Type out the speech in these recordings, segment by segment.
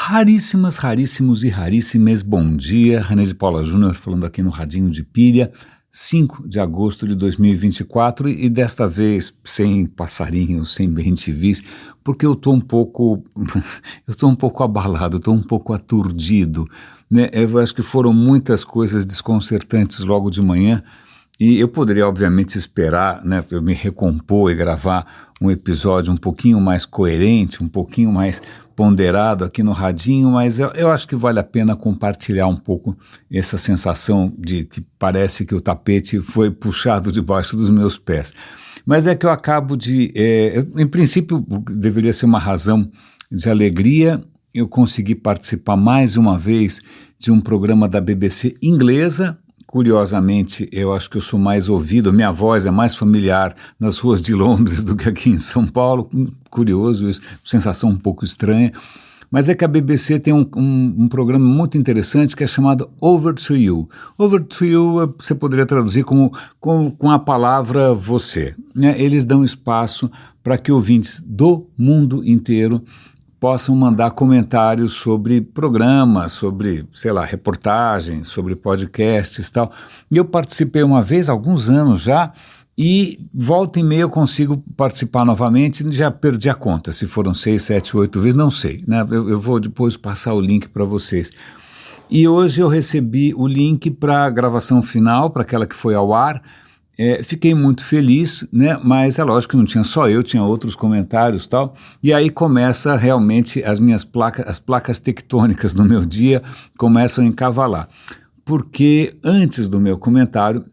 Raríssimos e raríssimas, bom dia, René de Paula Júnior falando aqui no Radinho de Pilha, 5 de agosto de 2024 e desta vez sem passarinhos, sem bem-te-vis, porque eu estou um pouco abalado, estou um pouco aturdido, né? Eu acho que foram muitas coisas desconcertantes logo de manhã e eu poderia obviamente esperar, né, para eu me recompor e gravar um episódio um pouquinho mais coerente, um pouquinho mais ponderado aqui no Radinho, mas eu acho que vale a pena compartilhar um pouco essa sensação de que parece que o tapete foi puxado debaixo dos meus pés. Mas é que eu acabo de, em princípio deveria ser uma razão de alegria, eu consegui participar mais uma vez de um programa da BBC inglesa. Curiosamente, eu acho que eu sou mais ouvido, minha voz é mais familiar nas ruas de Londres do que aqui em São Paulo. Curioso isso, sensação um pouco estranha. Mas é que a BBC tem um programa muito interessante que é chamado Over to You. Over to You você poderia traduzir com a palavra você, né? Eles dão espaço para que ouvintes do mundo inteiro possam mandar comentários sobre programas, sobre, sei lá, reportagens, sobre podcasts e tal. E eu participei uma vez, há alguns anos já, e volta e meia eu consigo participar novamente, já perdi a conta, se foram 6, 7, 8 vezes, não sei, né? Eu vou depois passar o link para vocês. E hoje eu recebi o link para a gravação final, para aquela que foi ao ar. Fiquei muito feliz, né? Mas é lógico que não tinha só eu, tinha outros comentários e tal, e aí começa realmente as placas tectônicas do meu dia começam a encavalar, porque antes do meu comentário,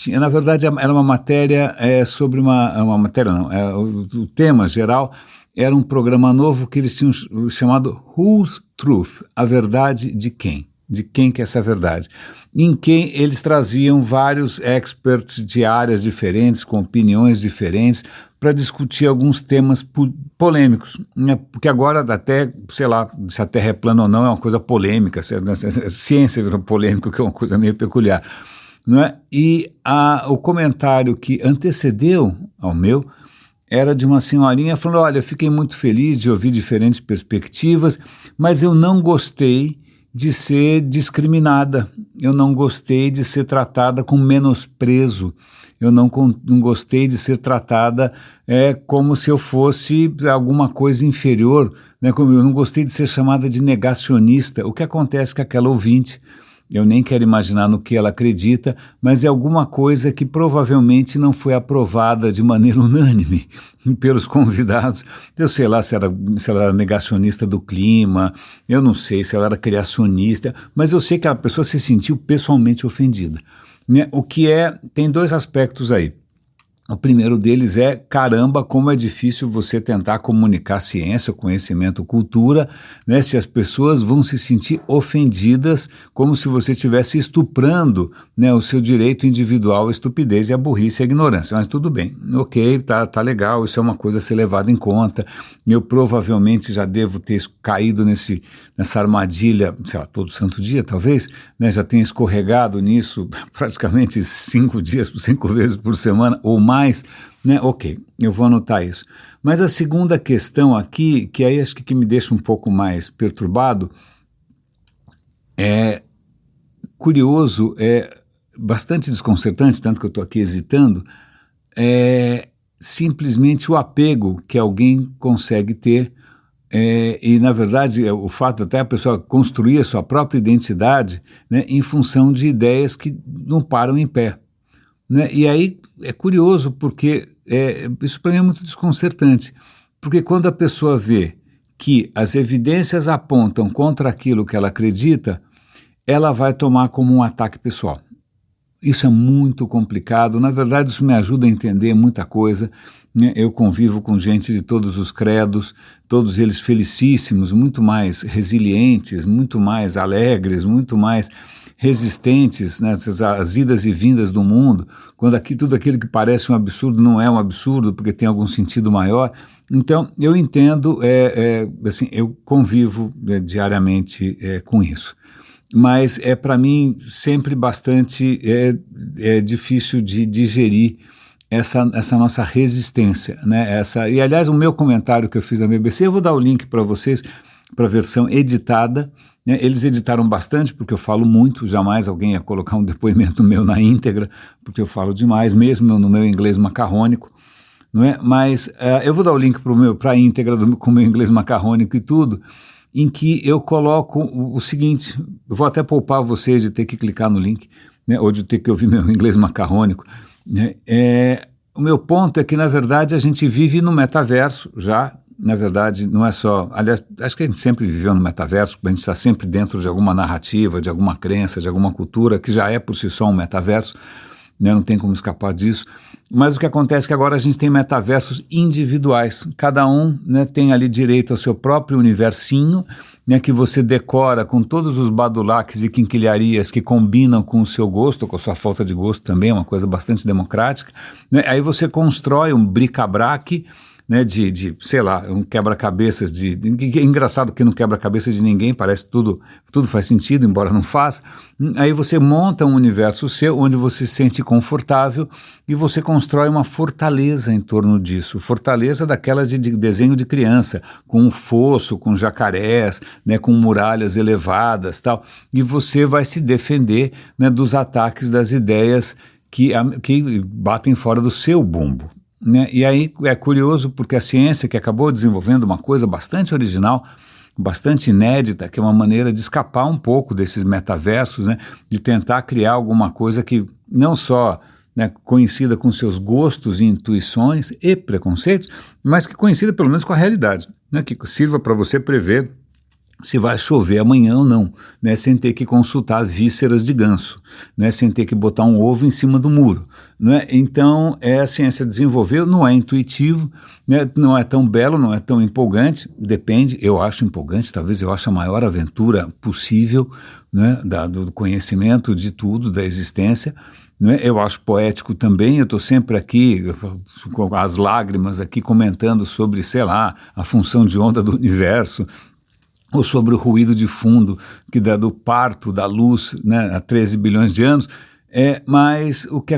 na verdade era uma matéria sobre uma matéria não, o tema geral era um programa novo que eles tinham chamado Whose Truth, a verdade de quem? De quem que é essa verdade, em quem eles traziam vários experts de áreas diferentes, com opiniões diferentes, para discutir alguns temas polêmicos, né? Porque agora até, sei lá, se a Terra é plana ou não é uma coisa polêmica, a ciência virou polêmica, que é uma coisa meio peculiar, não é? E o comentário que antecedeu ao meu era de uma senhorinha falando, olha, eu fiquei muito feliz de ouvir diferentes perspectivas, mas eu não gostei de ser discriminada, eu não gostei de ser tratada com menosprezo, eu não gostei de ser tratada como se eu fosse alguma coisa inferior, né? Eu não gostei de ser chamada de negacionista. O que acontece com aquela ouvinte? Eu nem quero imaginar no que ela acredita, mas é alguma coisa que provavelmente não foi aprovada de maneira unânime pelos convidados. Eu sei lá se ela era negacionista do clima, eu não sei se ela era criacionista, mas eu sei que a pessoa se sentiu pessoalmente ofendida, né? Tem dois aspectos aí. O primeiro deles é, caramba, como é difícil você tentar comunicar ciência, conhecimento, cultura, né, se as pessoas vão se sentir ofendidas como se você estivesse estuprando, né, o seu direito individual à estupidez e à burrice e à ignorância. Mas tudo bem, ok, tá legal, isso é uma coisa a ser levada em conta. Eu provavelmente já devo ter caído nessa armadilha, sei lá, todo santo dia talvez, né, já tenho escorregado nisso praticamente 5 vezes por semana ou mais, né? Ok, eu vou anotar isso. Mas a segunda questão aqui, que aí acho que me deixa um pouco mais perturbado, é curioso, é bastante desconcertante, tanto que eu estou aqui hesitando, é simplesmente o apego que alguém consegue ter, e na verdade o fato até a pessoa construir a sua própria identidade, né, em função de ideias que não param em pé, né? E aí é curioso porque isso para mim é muito desconcertante, porque quando a pessoa vê que as evidências apontam contra aquilo que ela acredita, ela vai tomar como um ataque pessoal. Isso é muito complicado, na verdade isso me ajuda a entender muita coisa, né? Eu convivo com gente de todos os credos, todos eles felicíssimos, muito mais resilientes, muito mais alegres, muito mais resistentes, né, às idas e vindas do mundo, quando aqui tudo aquilo que parece um absurdo não é um absurdo, porque tem algum sentido maior. Então, eu entendo, assim, eu convivo diariamente com isso. Mas é para mim sempre bastante difícil de digerir essa nossa resistência, né? E aliás, o meu comentário que eu fiz na BBC, eu vou dar o link para vocês, para a versão editada, né? Eles editaram bastante, porque eu falo muito, jamais alguém ia colocar um depoimento meu na íntegra, porque eu falo demais, mesmo no meu inglês macarrônico, não é? Mas eu vou dar o link para a íntegra com o meu inglês macarrônico e tudo, em que eu coloco o seguinte, eu vou até poupar vocês de ter que clicar no link, né, ou de ter que ouvir meu inglês macarrônico, né? O meu ponto é que, na verdade, a gente vive no metaverso já. Na verdade, não é só... Aliás, acho que a gente sempre viveu no metaverso, a gente está sempre dentro de alguma narrativa, de alguma crença, de alguma cultura, que já é por si só um metaverso, né? Não tem como escapar disso. Mas o que acontece é que agora a gente tem metaversos individuais. Cada um, né, tem ali direito ao seu próprio universinho, né, que você decora com todos os badulaques e quinquilharias que combinam com o seu gosto, ou com a sua falta de gosto também, é uma coisa bastante democrática, né? Aí você constrói um bric-a-brac, né, sei lá, um quebra-cabeças é engraçado que não quebra-cabeça de ninguém, parece tudo faz sentido, embora não faça. Aí você monta um universo seu, onde você se sente confortável e você constrói uma fortaleza em torno disso, fortaleza daquelas de desenho de criança, com um fosso, com jacarés, né, com muralhas elevadas, tal, e você vai se defender, né, dos ataques das ideias que batem fora do seu bumbo, né? E aí é curioso porque a ciência, que acabou desenvolvendo uma coisa bastante original, bastante inédita, que é uma maneira de escapar um pouco desses metaversos, né? De tentar criar alguma coisa que não só, né, coincida com seus gostos e intuições e preconceitos, mas que coincida pelo menos com a realidade, né? Que sirva para você prever se vai chover amanhã ou não, né, sem ter que consultar vísceras de ganso, né, sem ter que botar um ovo em cima do muro, né? Então, a ciência desenvolveu, não é intuitivo, né, não é tão belo, não é tão empolgante, depende, eu acho empolgante, talvez eu ache a maior aventura possível, né, do conhecimento de tudo, da existência, né? Eu acho poético também, eu estou sempre aqui com as lágrimas aqui comentando sobre, sei lá, a função de onda do universo, ou sobre o ruído de fundo que dá do parto da luz, né, há 13 bilhões de anos, mas o que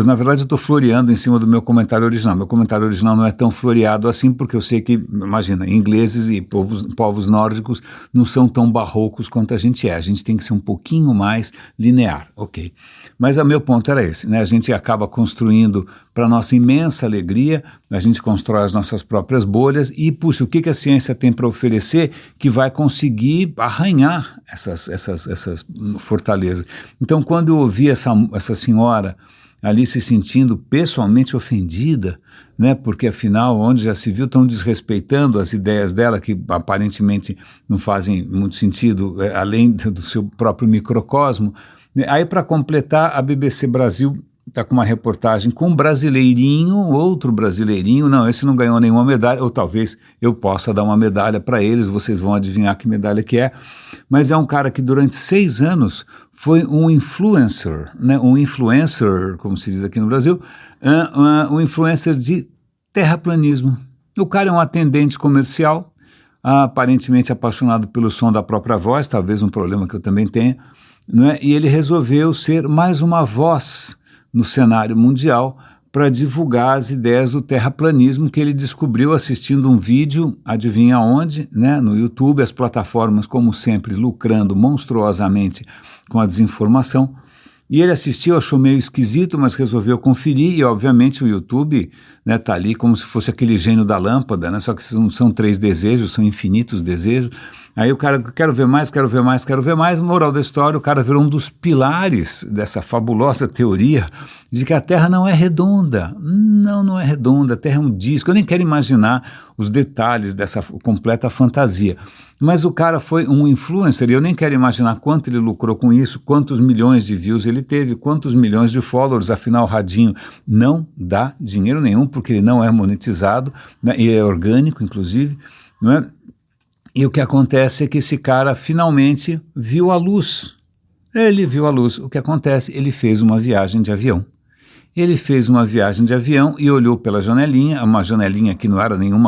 na verdade eu estou floreando em cima do meu comentário original. Meu comentário original não é tão floreado assim, porque eu sei que, imagina, ingleses e povos nórdicos não são tão barrocos quanto a gente tem que ser um pouquinho mais linear, ok? Mas o meu ponto era esse, né? A gente acaba construindo, para nossa imensa alegria, a gente constrói as nossas próprias bolhas e, puxa, o que a ciência tem para oferecer que vai conseguir arranhar essas fortalezas? Então, quando eu ouvi essa senhora ali se sentindo pessoalmente ofendida, né, porque afinal, onde já se viu, estão desrespeitando as ideias dela, que aparentemente não fazem muito sentido, além do seu próprio microcosmo. Aí, para completar, a BBC Brasil está com uma reportagem com um brasileirinho, outro brasileirinho, não, esse não ganhou nenhuma medalha, ou talvez eu possa dar uma medalha para eles, vocês vão adivinhar que medalha que é, mas é um cara que durante 6 anos foi um influencer, né, como se diz aqui no Brasil, um influencer de terraplanismo. O cara é um atendente comercial, aparentemente apaixonado pelo som da própria voz, talvez um problema que eu também tenha, não é? E ele resolveu ser mais uma voz no cenário mundial para divulgar as ideias do terraplanismo que ele descobriu assistindo um vídeo, adivinha onde, né? No YouTube, as plataformas, como sempre, lucrando monstruosamente com a desinformação. E ele assistiu, achou meio esquisito, mas resolveu conferir, e obviamente o YouTube, né, tá ali como se fosse aquele gênio da lâmpada, né, só que não são 3 desejos, são infinitos desejos. Aí o cara, quero ver mais, quero ver mais, quero ver mais, moral da história, o cara virou um dos pilares dessa fabulosa teoria de que a Terra não é redonda. Não é redonda, a Terra é um disco. Eu nem quero imaginar os detalhes dessa completa fantasia. Mas o cara foi um influencer e eu nem quero imaginar quanto ele lucrou com isso, quantos milhões de views ele teve, quantos milhões de followers, afinal o Radinho não dá dinheiro nenhum porque ele não é monetizado, né, e é orgânico inclusive, não é? E o que acontece é que esse cara finalmente viu a luz. Ele viu a luz. O que acontece? Ele fez uma viagem de avião. Ele fez uma viagem de avião e olhou pela janelinha, uma janelinha que não era nenhum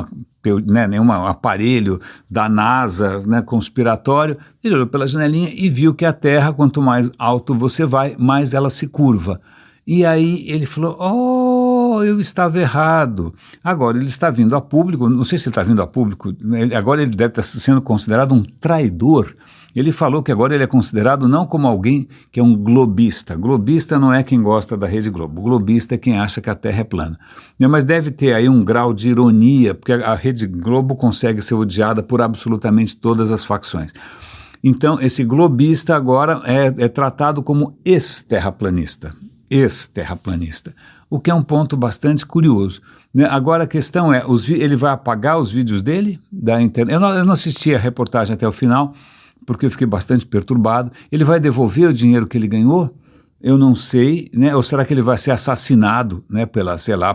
aparelho da NASA, né, conspiratório. Ele olhou pela janelinha e viu que a Terra, quanto mais alto você vai, mais ela se curva. E aí ele falou, eu estava errado. Agora ele está vindo a público, não sei se ele está vindo a público, agora ele deve estar sendo considerado um traidor. Ele falou que agora ele é considerado não como alguém que é um globista. Globista não é quem gosta da Rede Globo. Globista é quem acha que a Terra é plana. Mas deve ter aí um grau de ironia, porque a Rede Globo consegue ser odiada por absolutamente todas as facções. Então, esse globista agora é tratado como ex-terraplanista. Ex-terraplanista. O que é um ponto bastante curioso. Agora a questão é, ele vai apagar os vídeos dele da internet? Eu não assisti a reportagem até o final, porque eu fiquei bastante perturbado. Ele vai devolver o dinheiro que ele ganhou? Eu não sei, né? Ou será que ele vai ser assassinado, né,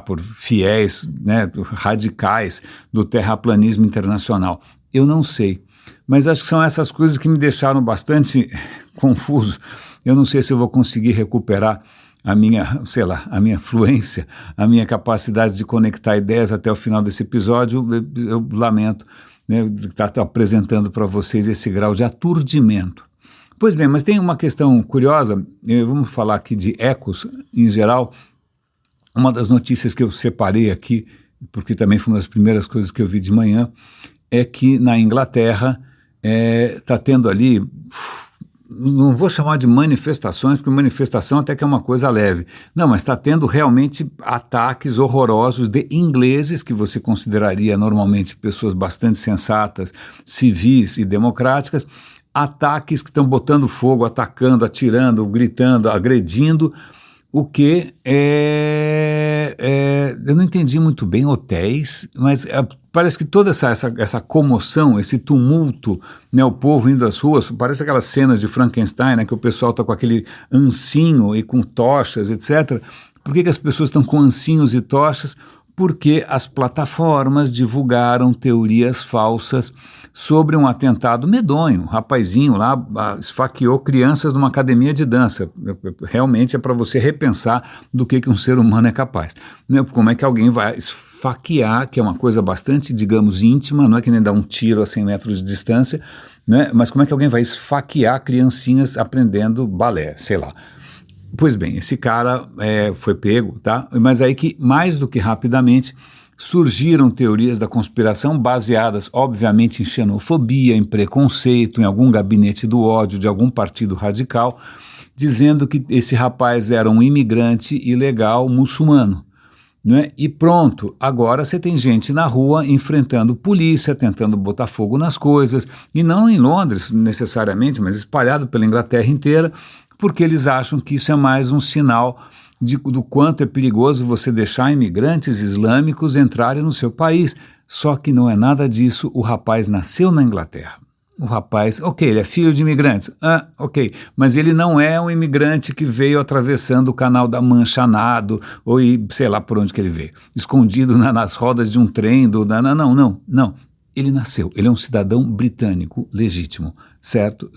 por fiéis, né, radicais do terraplanismo internacional? Eu não sei. Mas acho que são essas coisas que me deixaram bastante confuso. Eu não sei se eu vou conseguir recuperar a minha fluência, a minha capacidade de conectar ideias até o final desse episódio. Eu lamento, né, estar apresentando para vocês esse grau de aturdimento. Pois bem, mas tem uma questão curiosa, vamos falar aqui de ecos em geral. Uma das notícias que eu separei aqui, porque também foi uma das primeiras coisas que eu vi de manhã, é que na Inglaterra está tendo ali, não vou chamar de manifestações, porque manifestação até que é uma coisa leve. Não, mas está tendo realmente ataques horrorosos de ingleses, que você consideraria normalmente pessoas bastante sensatas, civis e democráticas, ataques que estão botando fogo, atacando, atirando, gritando, agredindo, o que eu não entendi muito bem, hotéis, mas parece que toda essa comoção, esse tumulto, né, o povo indo às ruas, parece aquelas cenas de Frankenstein, né, que o pessoal está com aquele ancinho e com tochas, etc. Por que as pessoas estão com ancinhos e tochas? Porque as plataformas divulgaram teorias falsas sobre um atentado medonho. Um rapazinho lá esfaqueou crianças numa academia de dança. Realmente é para você repensar do que um ser humano é capaz. Como é que alguém vai esfaquear, que é uma coisa bastante, digamos, íntima, não é que nem dar um tiro a 100 metros de distância, né? Mas como é que alguém vai esfaquear criancinhas aprendendo balé, sei lá. Pois bem, esse cara foi pego, tá? Mas aí que, mais do que rapidamente, surgiram teorias da conspiração baseadas, obviamente, em xenofobia, em preconceito, em algum gabinete do ódio de algum partido radical, dizendo que esse rapaz era um imigrante ilegal muçulmano. Né? E pronto, agora você tem gente na rua enfrentando polícia, tentando botar fogo nas coisas, e não em Londres necessariamente, mas espalhado pela Inglaterra inteira, porque eles acham que isso é mais um sinal do quanto é perigoso você deixar imigrantes islâmicos entrarem no seu país. Só que não é nada disso, o rapaz nasceu na Inglaterra. O rapaz, ok, ele é filho de imigrantes, ok, mas ele não é um imigrante que veio atravessando o Canal da Mancha a nado, ou sei lá por onde que ele veio, escondido nas rodas de um trem, não, ele nasceu, ele é um cidadão britânico legítimo, certo?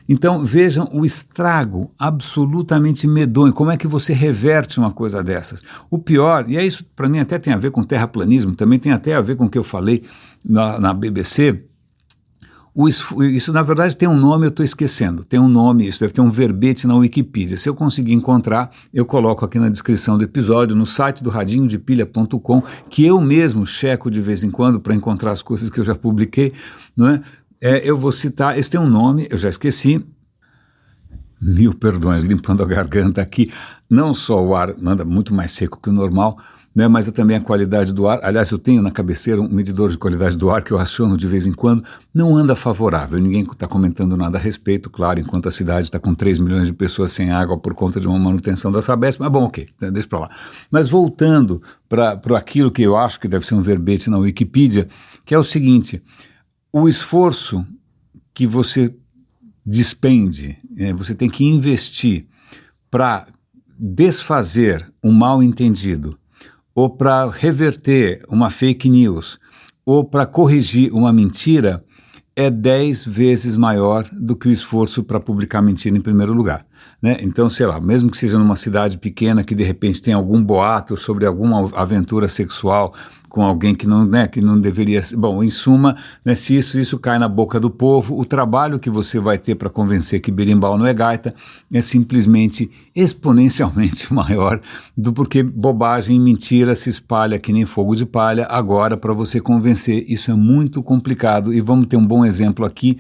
Então vejam o estrago absolutamente medonho, como é que você reverte uma coisa dessas. O pior, e isso para mim até tem a ver com terraplanismo, também tem até a ver com o que eu falei na BBC, isso na verdade tem um nome, eu estou esquecendo, tem um nome, isso deve ter um verbete na Wikipedia. Se eu conseguir encontrar, eu coloco aqui na descrição do episódio, no site do radinhodepilha.com, que eu mesmo checo de vez em quando para encontrar as coisas que eu já publiquei, não é? Eu vou citar, esse tem um nome, eu já esqueci, 1000 perdões, limpando a garganta aqui, não só o ar anda muito mais seco que o normal, né, mas também a qualidade do ar. Aliás, eu tenho na cabeceira um medidor de qualidade do ar que eu aciono de vez em quando, não anda favorável, ninguém está comentando nada a respeito, claro, enquanto a cidade está com 3 milhões de pessoas sem água por conta de uma manutenção da Sabesp, mas bom, ok, deixa para lá. Mas voltando para aquilo que eu acho que deve ser um verbete na Wikipedia, que é o seguinte: o esforço que você despende, você tem que investir para desfazer um mal entendido, ou para reverter uma fake news, ou para corrigir uma mentira, é 10 vezes maior do que o esforço para publicar mentira em primeiro lugar. né? Então, sei lá, mesmo que seja numa cidade pequena que de repente tem algum boato sobre alguma aventura sexual com alguém que não, né, que não deveria... Bom, em suma, né, se isso cai na boca do povo, o trabalho que você vai ter para convencer que berimbau não é gaita é simplesmente exponencialmente maior do porque bobagem e mentira se espalha que nem fogo de palha. Agora, para você convencer, isso é muito complicado e vamos ter um bom exemplo aqui,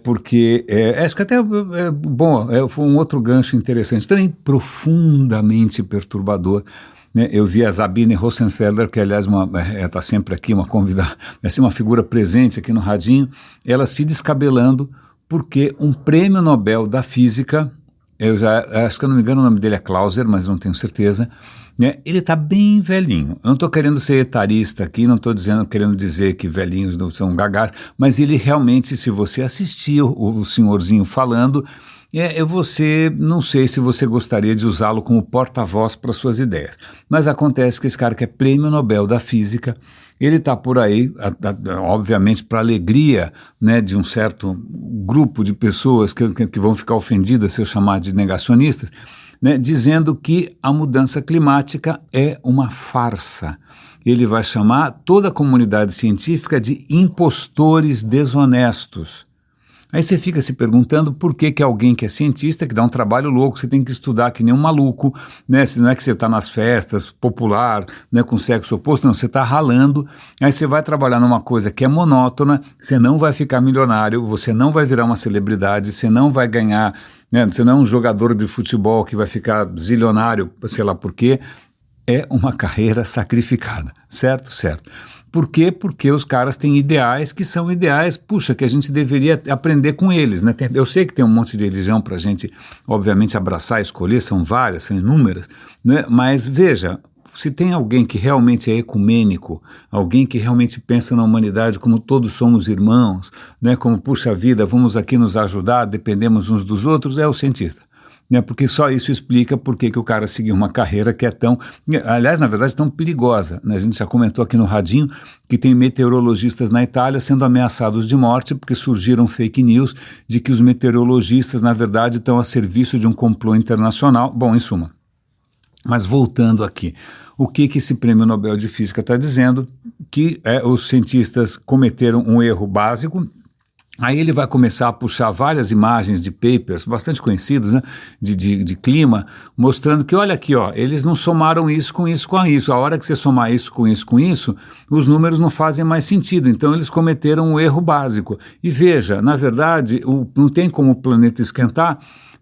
porque acho que até bom, foi um outro gancho interessante, também profundamente perturbador, né? Eu vi a Sabine Rosenfelder, que aliás está sempre aqui, uma convidada, uma figura presente aqui no Radinho, ela se descabelando porque um prêmio Nobel da Física, acho que eu não me engano o nome dele é Clauser, mas não tenho certeza, né? Ele está bem velhinho. Eu não estou querendo ser etarista aqui, não estou querendo dizer que velhinhos não são gagás, mas ele realmente, se você assistir o senhorzinho falando, você, não sei se você gostaria de usá-lo como porta-voz para suas ideias, mas acontece que esse cara que é prêmio Nobel da Física, ele está por aí, obviamente para alegria, né, de um certo grupo de pessoas que vão ficar ofendidas se eu chamar de negacionistas, né, dizendo que a mudança climática é uma farsa. Ele vai chamar toda a comunidade científica de impostores desonestos. Aí você fica se perguntando por que alguém que é cientista, que dá um trabalho louco, você tem que estudar que nem um maluco, né? Se não é que você está nas festas, popular, né, com sexo oposto, não, você está ralando, aí você vai trabalhar numa coisa que é monótona, você não vai ficar milionário, você não vai virar uma celebridade, você não vai ganhar, né, você não é um jogador de futebol que vai ficar zilionário, sei lá por quê, é uma carreira sacrificada, certo? Certo. Por quê? Porque os caras têm ideais que são ideais, puxa, que a gente deveria aprender com eles, né? Eu sei que tem um monte de religião para a gente, obviamente, abraçar, escolher, são várias, são inúmeras, né? Mas veja, se tem alguém que realmente é ecumênico, alguém que realmente pensa na humanidade como todos somos irmãos, né? Como, puxa vida, vamos aqui nos ajudar, dependemos uns dos outros, é o cientista. Né, porque só isso explica por que o cara seguiu uma carreira que é tão, aliás, na verdade, tão perigosa. Né? A gente já comentou aqui no Radinho que tem meteorologistas na Itália sendo ameaçados de morte porque surgiram fake news de que os meteorologistas, na verdade, estão a serviço de um complô internacional. Bom, em suma. Mas voltando aqui, o que esse Prêmio Nobel de Física está dizendo? Que os cientistas cometeram um erro básico. Aí ele vai começar a puxar várias imagens de papers bastante conhecidos, né, de clima, mostrando que, olha aqui, ó, eles não somaram isso com isso com isso. A hora que você somar isso com isso, os números não fazem mais sentido. Então eles cometeram um erro básico. E veja, na verdade, não tem como o planeta esquentar,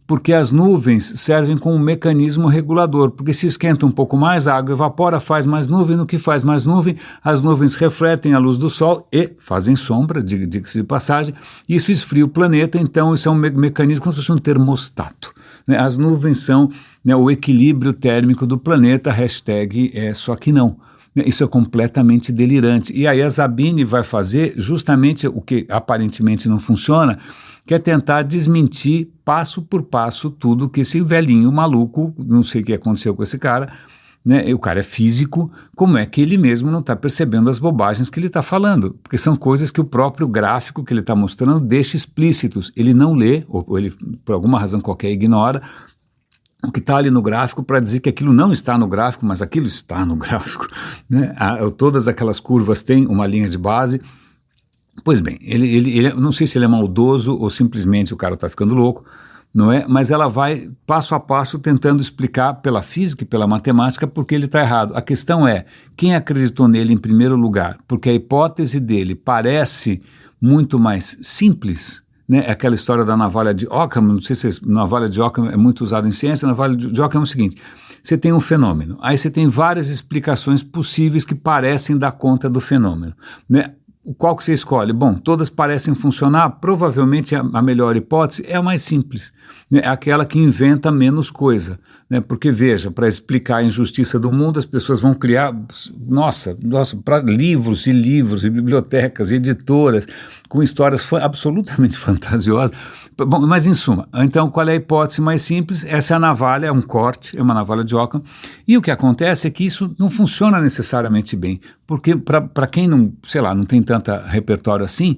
porque as nuvens servem como um mecanismo regulador, porque se esquenta um pouco mais, a água evapora, faz mais nuvem, no que faz mais nuvem, as nuvens refletem a luz do sol e fazem sombra, diga-se de passagem, isso esfria o planeta, então isso é um mecanismo como se fosse um termostato, né? As nuvens são, né, o equilíbrio térmico do planeta, hashtag só que não. Isso é completamente delirante. E aí a Sabine vai fazer justamente o que aparentemente não funciona, que é tentar desmentir passo por passo tudo que esse velhinho maluco, não sei o que aconteceu com esse cara, né? O cara é físico, como é que ele mesmo não está percebendo as bobagens que ele está falando? Porque são coisas que o próprio gráfico que ele está mostrando deixa explícitos. Ele não lê, ou ele, por alguma razão qualquer, ignora o que está ali no gráfico para dizer que aquilo não está no gráfico, mas aquilo está no gráfico, né? Todas aquelas curvas têm uma linha de base. Pois bem, ele não sei se ele é maldoso ou simplesmente o cara está ficando louco, não é? Mas ela vai passo a passo tentando explicar pela física e pela matemática por que ele está errado. A questão é, quem acreditou nele em primeiro lugar? Porque a hipótese dele parece muito mais simples, né? É aquela história da navalha de Occam, não sei se a navalha de Occam é muito usada em ciência, a navalha de Occam é o seguinte, você tem um fenômeno, aí você tem várias explicações possíveis que parecem dar conta do fenômeno, né? Qual que você escolhe? Bom, todas parecem funcionar, provavelmente a melhor hipótese é a mais simples, né? É aquela que inventa menos coisa, né? Porque veja, para explicar a injustiça do mundo, as pessoas vão criar, nossa, para livros e livros e bibliotecas e editoras com histórias absolutamente fantasiosas. Bom, mas em suma, então qual é a hipótese mais simples? Essa é a navalha, é um corte, é uma navalha de Occam, e o que acontece é que isso não funciona necessariamente bem, porque para quem não, sei lá, não tem tanta repertório assim,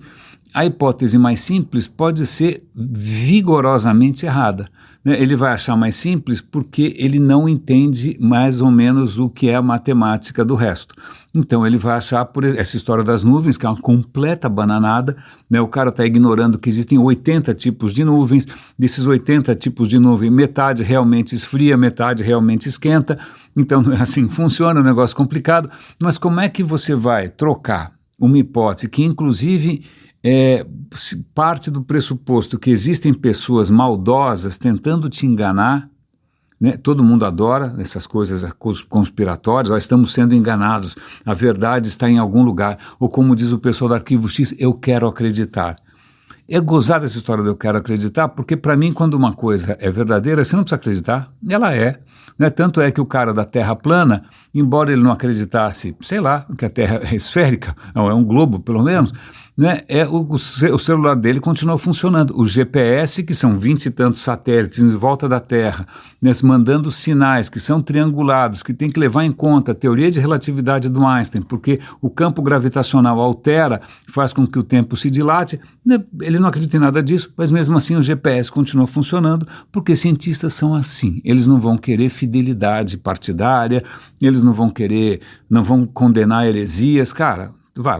a hipótese mais simples pode ser vigorosamente errada. Ele vai achar mais simples porque ele não entende mais ou menos o que é a matemática do resto. Então ele vai achar, por essa história das nuvens, que é uma completa bananada, o cara está ignorando que existem 80 tipos de nuvens, desses 80 tipos de nuvem, metade realmente esfria, metade realmente esquenta, então não é assim que funciona, é um negócio complicado, mas como é que você vai trocar uma hipótese que inclusive parte do pressuposto que existem pessoas maldosas tentando te enganar, todo mundo adora essas coisas conspiratórias, nós estamos sendo enganados, a verdade está em algum lugar, ou como diz o pessoal do Arquivo X, eu quero acreditar. É gozada essa história do eu quero acreditar, porque para mim quando uma coisa é verdadeira, você não precisa acreditar, ela é. Tanto é que o cara da Terra plana, embora ele não acreditasse, sei lá, que a Terra é esférica, é um globo pelo menos, o celular dele continua funcionando. O GPS, que são 20 e tantos satélites em volta da Terra, mandando sinais que são triangulados, que tem que levar em conta a teoria de relatividade do Einstein, porque o campo gravitacional altera, faz com que o tempo se dilate. Ele não acredita em nada disso, mas mesmo assim o GPS continua funcionando, porque cientistas são assim. Eles não vão querer fidelidade partidária, eles não vão condenar heresias. Cara,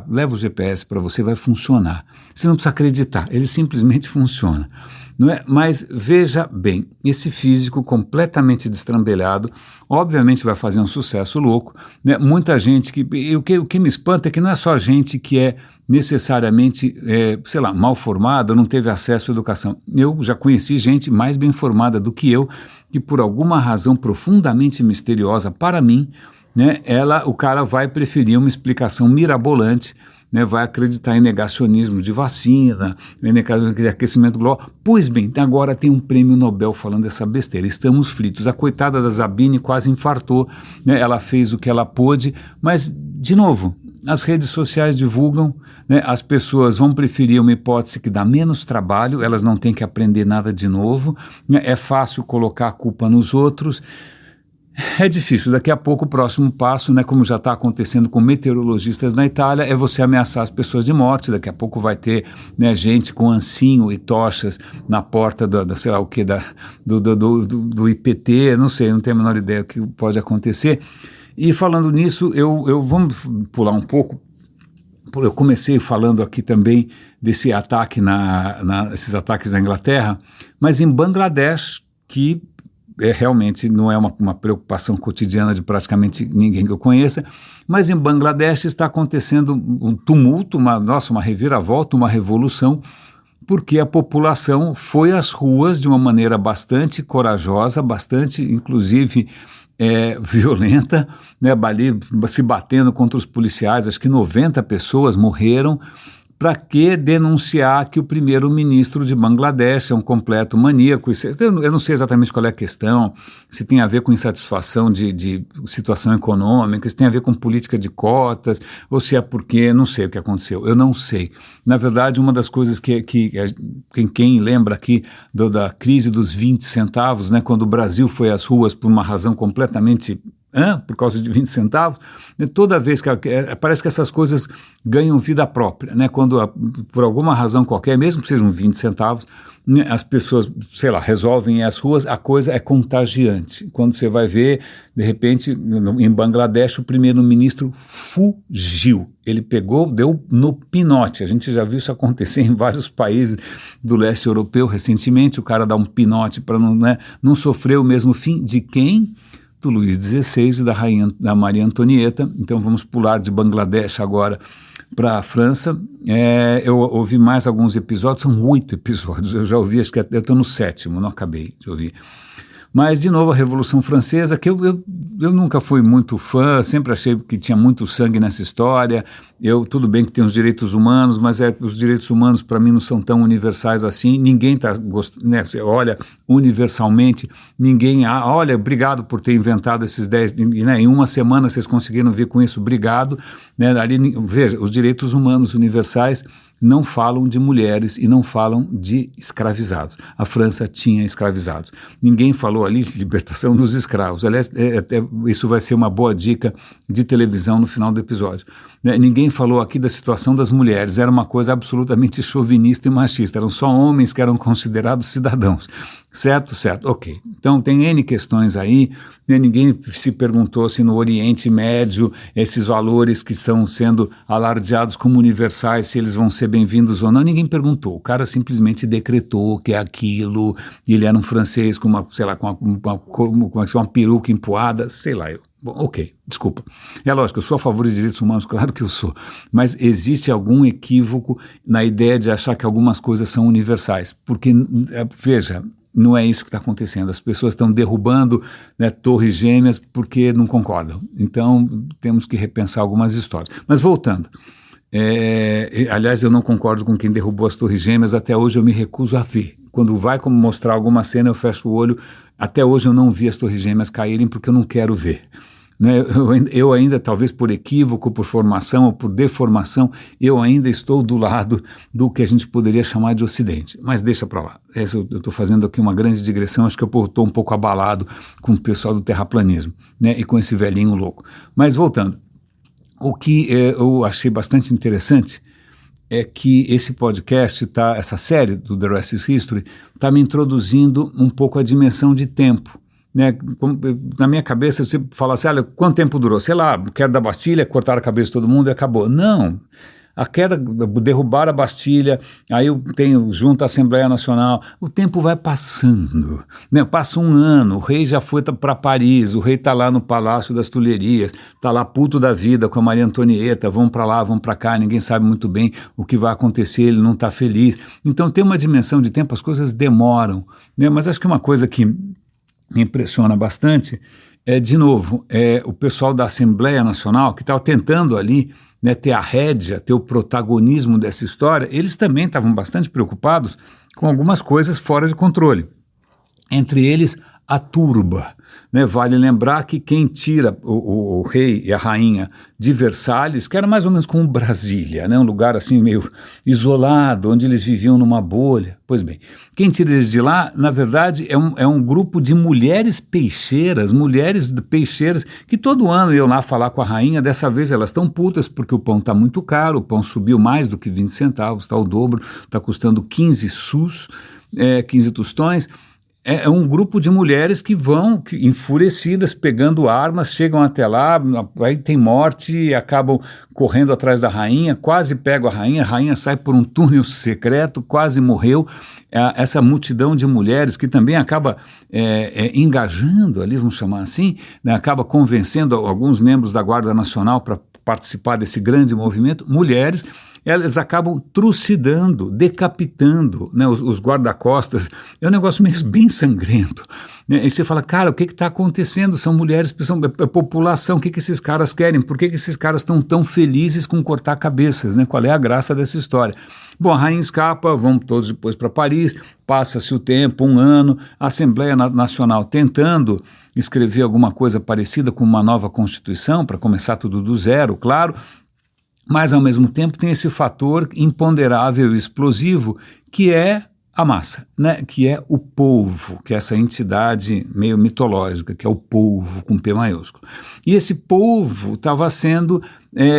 leva o GPS para você, vai funcionar. Você não precisa acreditar, ele simplesmente funciona. Não é? Mas veja bem, esse físico completamente destrambelhado, obviamente vai fazer um sucesso louco. Muita gente o que me espanta é que não é só gente que é necessariamente, mal formada, não teve acesso à educação. Eu já conheci gente mais bem formada do que eu, que por alguma razão profundamente misteriosa para mim, o cara vai preferir uma explicação mirabolante, vai acreditar em negacionismo de vacina, em negacionismo de aquecimento global. Pois bem, agora tem um prêmio Nobel falando essa besteira, estamos fritos. A coitada da Zabine quase infartou, ela fez o que ela pôde, mas, de novo, as redes sociais divulgam, as pessoas vão preferir uma hipótese que dá menos trabalho, elas não têm que aprender nada de novo, é fácil colocar a culpa nos outros. É difícil, daqui a pouco o próximo passo, como já está acontecendo com meteorologistas na Itália, é você ameaçar as pessoas de morte. Daqui a pouco vai ter gente com ancinho e tochas na porta do IPT, não sei, não tenho a menor ideia do que pode acontecer. E falando nisso, vamos pular um pouco. Eu comecei falando aqui também desse ataque, esses ataques na Inglaterra, mas em Bangladesh, que realmente não é uma preocupação cotidiana de praticamente ninguém que eu conheça, mas em Bangladesh está acontecendo um tumulto, uma reviravolta, uma revolução, porque a população foi às ruas de uma maneira bastante corajosa, bastante, inclusive, violenta, ali se batendo contra os policiais. Acho que 90 pessoas morreram. Para que denunciar que o primeiro-ministro de Bangladesh é um completo maníaco? Eu não sei exatamente qual é a questão, se tem a ver com insatisfação de situação econômica, se tem a ver com política de cotas, ou se é porque, não sei o que aconteceu, eu não sei. Na verdade, uma das coisas que quem lembra aqui da crise dos 20 centavos, quando o Brasil foi às ruas por uma razão completamente... por causa de 20 centavos, toda vez que parece que essas coisas ganham vida própria, quando por alguma razão qualquer, mesmo que sejam 20 centavos, as pessoas, resolvem ir às ruas, a coisa é contagiante. Quando você vai ver, de repente, em Bangladesh, o primeiro-ministro fugiu. Ele deu no pinote. A gente já viu isso acontecer em vários países do leste europeu recentemente, o cara dá um pinote para não sofrer o mesmo fim de quem? Do Luís XVI e da Maria Antonieta. Então vamos pular de Bangladesh agora para a França. Eu ouvi mais alguns episódios, são 8 episódios, eu já ouvi, acho que eu estou no 7º, não acabei de ouvir. Mas, de novo, a Revolução Francesa, que eu nunca fui muito fã, sempre achei que tinha muito sangue nessa história. Tudo bem que tem os direitos humanos, mas os direitos humanos para mim não são tão universais assim. Ninguém está gostando, você olha universalmente, ninguém, olha, obrigado por ter inventado esses 10, em uma semana vocês conseguiram vir com isso, obrigado. Ali, veja, os direitos humanos universais não falam de mulheres e não falam de escravizados. A França tinha escravizados. Ninguém falou ali de libertação dos escravos. Aliás, isso vai ser uma boa dica de televisão no final do episódio. Ninguém falou aqui da situação das mulheres. Era uma coisa absolutamente chauvinista e machista. Eram só homens que eram considerados cidadãos. Certo? Certo. Ok. Então tem N questões aí. Ninguém se perguntou se no Oriente Médio esses valores que estão sendo alardeados como universais, se eles vão ser bem-vindos ou não. Ninguém perguntou. O cara simplesmente decretou que é aquilo, e ele era um francês com uma, sei lá, com uma peruca empoada, sei lá. Bom, ok, desculpa. É lógico, eu sou a favor de direitos humanos, claro que eu sou, mas existe algum equívoco na ideia de achar que algumas coisas são universais, porque, veja, não é isso que está acontecendo. As pessoas estão derrubando, né, torres gêmeas porque não concordam. Então, temos que repensar algumas histórias. Mas voltando, aliás, eu não concordo com quem derrubou as torres gêmeas, até hoje eu me recuso a ver. Quando vai como mostrar alguma cena, eu fecho o olho. Até hoje eu não vi as torres gêmeas caírem porque eu não quero ver. Né? Eu ainda, talvez por equívoco, por formação ou por deformação, eu ainda estou do lado do que a gente poderia chamar de Ocidente. Mas deixa para lá. Eu estou fazendo aqui uma grande digressão, acho que eu estou um pouco abalado com o pessoal do terraplanismo, né? E com esse velhinho louco. Mas voltando, o que eu achei bastante interessante é que esse podcast, essa série do The Rest is History, está me introduzindo um pouco a dimensão de tempo. Né? Na minha cabeça, você fala assim, olha, quanto tempo durou? Sei lá, queda da Bastilha, cortaram a cabeça de todo mundo e acabou. Não, a queda, derrubaram a Bastilha, aí junto à Assembleia Nacional, o tempo vai passando, né? Passa um ano, o rei já foi para Paris, o rei está lá no Palácio das Tulherias, está lá puto da vida com a Maria Antonieta, vão para lá, vão para cá, ninguém sabe muito bem o que vai acontecer, ele não está feliz. Então tem uma dimensão de tempo, as coisas demoram, né? Mas acho que uma coisa que me impressiona bastante de novo, o pessoal da Assembleia Nacional que estava tentando ali, né, ter a rédea, ter o protagonismo dessa história. Eles também estavam bastante preocupados com algumas coisas fora de controle. Entre eles, a turba. Né? Vale lembrar que quem tira o rei e a rainha de Versalhes, que era mais ou menos como Brasília, né? Um lugar assim meio isolado, onde eles viviam numa bolha. Pois bem, quem tira eles de lá, na verdade, é um grupo de mulheres peixeiras que todo ano iam lá falar com a rainha. Dessa vez elas estão putas porque o pão está muito caro, o pão subiu mais do que 20 centavos, está o dobro, está custando 15 sus, 15 tostões. É um grupo de mulheres que vão enfurecidas, pegando armas, chegam até lá, aí tem morte e acabam correndo atrás da rainha, quase pegam a rainha sai por um túnel secreto, quase morreu. Essa multidão de mulheres que também acaba engajando ali, vamos chamar assim, né, acaba convencendo alguns membros da Guarda Nacional para participar desse grande movimento, mulheres. Elas acabam trucidando, decapitando, né, os guarda-costas. É um negócio meio bem sangrento. Né? E você fala, cara, o que está acontecendo? São mulheres, são população, o que esses caras querem? Por que esses caras estão tão felizes com cortar cabeças? Né? Qual é a graça dessa história? Bom, a rainha escapa, vão todos depois para Paris, passa-se o tempo, um ano, a Assembleia Nacional tentando escrever alguma coisa parecida com uma nova Constituição, para começar tudo do zero, claro. Mas, ao mesmo tempo, tem esse fator imponderável e explosivo que é a massa, né? Que é o povo, que é essa entidade meio mitológica, que é o povo com P maiúsculo. E esse povo estava sendo,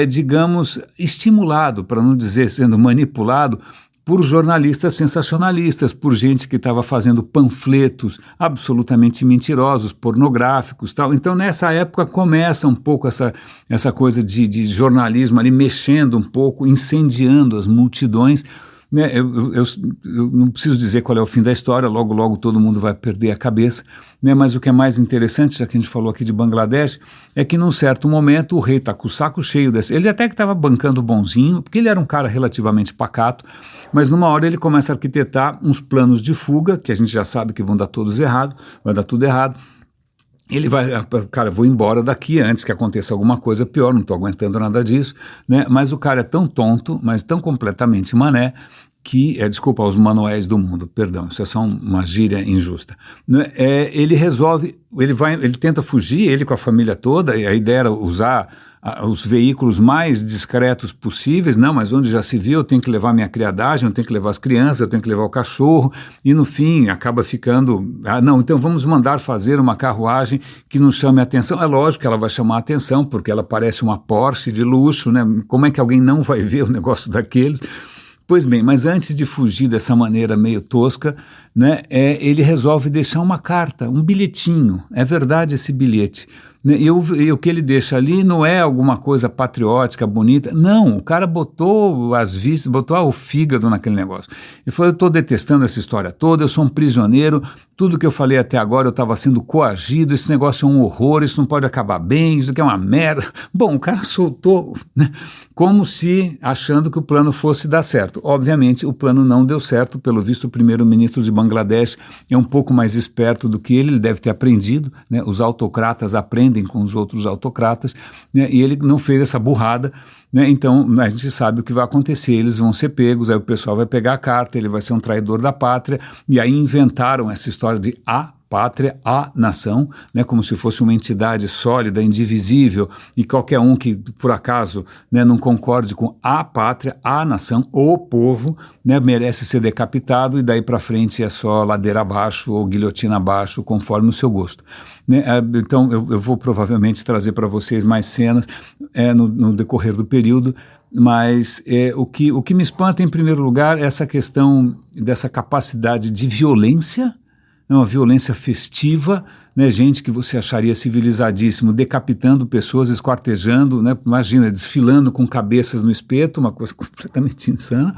digamos, estimulado, para não dizer sendo manipulado, por jornalistas sensacionalistas, por gente que estava fazendo panfletos absolutamente mentirosos, pornográficos, tal. Então, nessa época, começa um pouco essa coisa de jornalismo ali, mexendo um pouco, incendiando as multidões. Né? Eu não preciso dizer qual é o fim da história, logo, logo todo mundo vai perder a cabeça, né? Mas o que é mais interessante, já que a gente falou aqui de Bangladesh, é que num certo momento o rei está com o saco cheio desse. Ele até que estava bancando bonzinho, porque ele era um cara relativamente pacato, mas numa hora ele começa a arquitetar uns planos de fuga, que a gente já sabe que vão dar todos errado, vai dar tudo errado. Ele vai, cara, vou embora daqui antes que aconteça alguma coisa pior, não estou aguentando nada disso, né? Mas o cara é tão tonto, mas tão completamente mané, que, desculpa aos manuéis do mundo, perdão, isso é só uma gíria injusta, né? Ele resolve, ele tenta fugir, ele com a família toda, e a ideia era usar os veículos mais discretos possíveis, não, mas onde já se viu, eu tenho que levar minha criadagem, eu tenho que levar as crianças, eu tenho que levar o cachorro, e no fim acaba ficando, não, então vamos mandar fazer uma carruagem que não chame a atenção. É lógico que ela vai chamar a atenção, porque ela parece uma Porsche de luxo, né? Como é que alguém não vai ver o negócio daqueles? Pois bem, mas antes de fugir dessa maneira meio tosca, né, ele resolve deixar uma carta, um bilhetinho. É verdade esse bilhete. E o que ele deixa ali não é alguma coisa patriótica, bonita. Não, o cara botou as vistas, botou o fígado naquele negócio. Ele falou, eu estou detestando essa história toda, eu sou um prisioneiro, tudo que eu falei até agora eu estava sendo coagido, esse negócio é um horror, isso não pode acabar bem, isso aqui é uma merda. Bom, o cara soltou, né, como se achando que o plano fosse dar certo. Obviamente, o plano não deu certo, pelo visto o primeiro-ministro de Bangladesh é um pouco mais esperto do que ele deve ter aprendido, né, os autocratas aprendem com os outros autocratas, né, e ele não fez essa burrada, né, então a gente sabe o que vai acontecer, eles vão ser pegos, aí o pessoal vai pegar a carta, ele vai ser um traidor da pátria, e aí inventaram essa história de a pátria, a nação, né, como se fosse uma entidade sólida, indivisível, e qualquer um que, por acaso, né, não concorde com a pátria, a nação, o povo, né, merece ser decapitado, e daí para frente é só ladeira abaixo ou guilhotina abaixo, conforme o seu gosto. Né, então eu vou provavelmente trazer para vocês mais cenas no decorrer do período, mas o que me espanta em primeiro lugar é essa questão dessa capacidade de violência, uma violência festiva, né, gente que você acharia civilizadíssimo, decapitando pessoas, esquartejando, né, imagina, desfilando com cabeças no espeto, uma coisa completamente insana.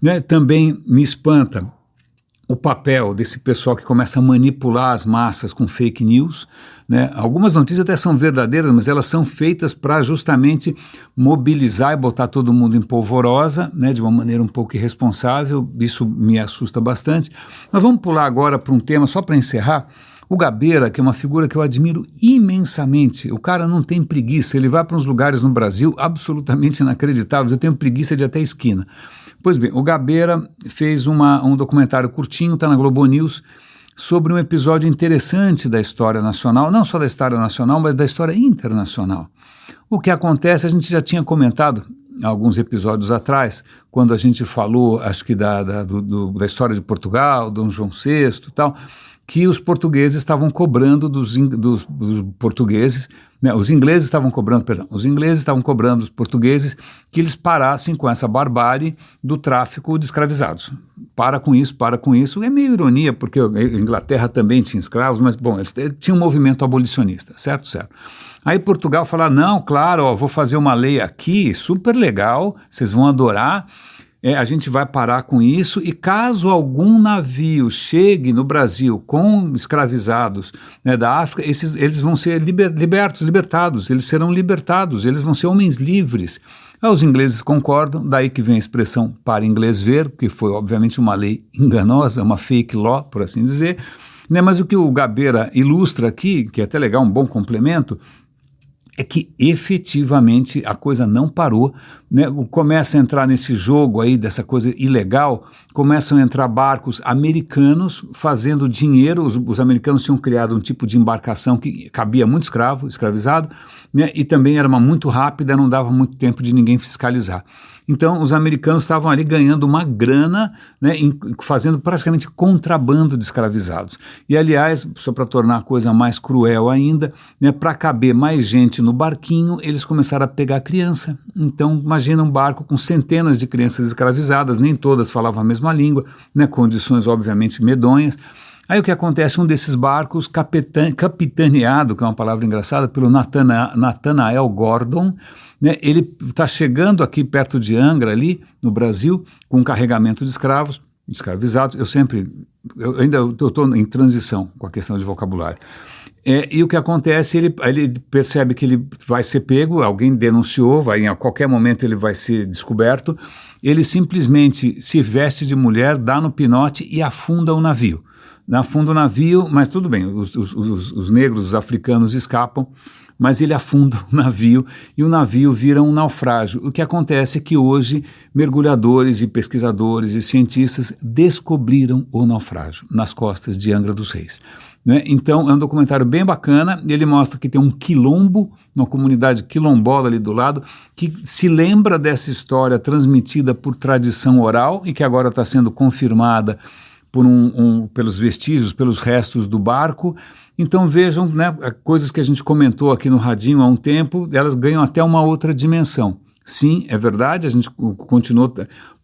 Né, também me espanta o papel desse pessoal que começa a manipular as massas com fake news, né? Algumas notícias até são verdadeiras, mas elas são feitas para justamente mobilizar e botar todo mundo em polvorosa, né? De uma maneira um pouco irresponsável. Isso me assusta bastante. Mas vamos pular agora para um tema, só para encerrar. O Gabeira, que é uma figura que eu admiro imensamente, o cara não tem preguiça, ele vai para uns lugares no Brasil absolutamente inacreditáveis, eu tenho preguiça de ir até a esquina. Pois bem, o Gabeira fez um documentário curtinho, está na Globo News, sobre um episódio interessante da história nacional, não só da história nacional, mas da história internacional. O que acontece, a gente já tinha comentado alguns episódios atrás, quando a gente falou, acho que da história de Portugal, Dom João VI e tal, que os portugueses estavam cobrando dos portugueses, né, os ingleses estavam cobrando dos portugueses que eles parassem com essa barbárie do tráfico de escravizados. Para com isso, é meio ironia, porque a Inglaterra também tinha escravos, mas bom, eles tinham um movimento abolicionista, certo? Aí Portugal fala, não, claro, ó, vou fazer uma lei aqui, super legal, vocês vão adorar, a gente vai parar com isso, e caso algum navio chegue no Brasil com escravizados, né, da África, eles vão ser libertados, eles serão libertados, eles vão ser homens livres. Os ingleses concordam, daí que vem a expressão para inglês ver, que foi obviamente uma lei enganosa, uma fake law, por assim dizer, né, mas o que o Gabeira ilustra aqui, que é até legal, um bom complemento, é que efetivamente a coisa não parou, né? Começa a entrar nesse jogo aí dessa coisa ilegal, começam a entrar barcos americanos fazendo dinheiro, os americanos tinham criado um tipo de embarcação que cabia muito escravizado, né? E também era muito rápida, não dava muito tempo de ninguém fiscalizar. Então os americanos estavam ali ganhando uma grana, né, fazendo praticamente contrabando de escravizados. E aliás, só para tornar a coisa mais cruel ainda, né, para caber mais gente no barquinho, eles começaram a pegar criança. Então imagina um barco com centenas de crianças escravizadas, nem todas falavam a mesma língua, né, condições obviamente medonhas. Aí o que acontece, um desses barcos capitaneado, que é uma palavra engraçada, pelo Nathanael Gordon, né, ele está chegando aqui perto de Angra, ali no Brasil, com um carregamento de escravizados. Eu ainda estou em transição com a questão de vocabulário. E o que acontece, ele percebe que ele vai ser pego, alguém denunciou, a qualquer momento ele vai ser descoberto, ele simplesmente se veste de mulher, dá no pinote e afunda o navio. Afunda o navio, mas tudo bem, os negros, os africanos escapam, mas ele afunda o navio e o navio vira um naufrágio. O que acontece é que hoje mergulhadores e pesquisadores e cientistas descobriram o naufrágio nas costas de Angra dos Reis. né? Então é um documentário bem bacana, ele mostra que tem um quilombo, uma comunidade quilombola ali do lado, que se lembra dessa história transmitida por tradição oral e que agora está sendo confirmada por pelos vestígios, pelos restos do barco. Então vejam, né, coisas que a gente comentou aqui no Radinho há um tempo, elas ganham até uma outra dimensão. Sim, é verdade, a gente continuou,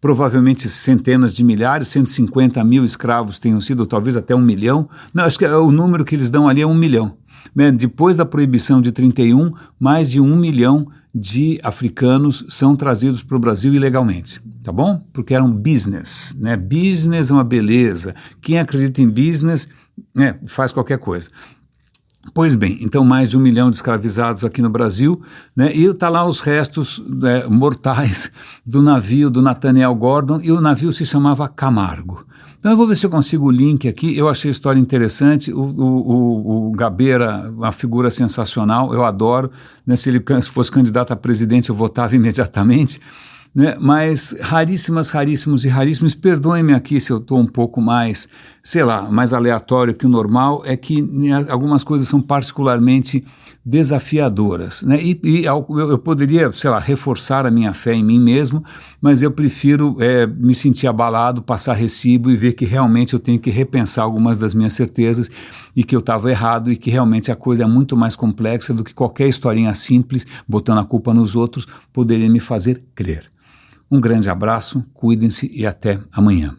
provavelmente centenas de milhares, 150 mil escravos tenham sido, talvez até 1 milhão. Não, acho que o número que eles dão ali é 1 milhão. Né? Depois da proibição de 31, mais de 1 milhão de africanos são trazidos para o Brasil ilegalmente, tá bom? Porque era um business, né? Business é uma beleza. Quem acredita em business, né, faz qualquer coisa. Pois bem, então mais de 1 milhão de escravizados aqui no Brasil, né, e está lá os restos mortais do navio do Nathaniel Gordon, e o navio se chamava Camargo. Então eu vou ver se eu consigo o link aqui, eu achei a história interessante, o Gabeira, uma figura sensacional, eu adoro, né, se ele fosse candidato a presidente eu votava imediatamente, né, mas raríssimos e raríssimos, perdoem-me aqui se eu estou um pouco mais, sei lá, mais aleatório que o normal, é que, né, algumas coisas são particularmente desafiadoras, né, e eu poderia, sei lá, reforçar a minha fé em mim mesmo, mas eu prefiro me sentir abalado, passar recibo e ver que realmente eu tenho que repensar algumas das minhas certezas e que eu estava errado e que realmente a coisa é muito mais complexa do que qualquer historinha simples, botando a culpa nos outros, poderia me fazer crer. Um grande abraço, cuidem-se e até amanhã.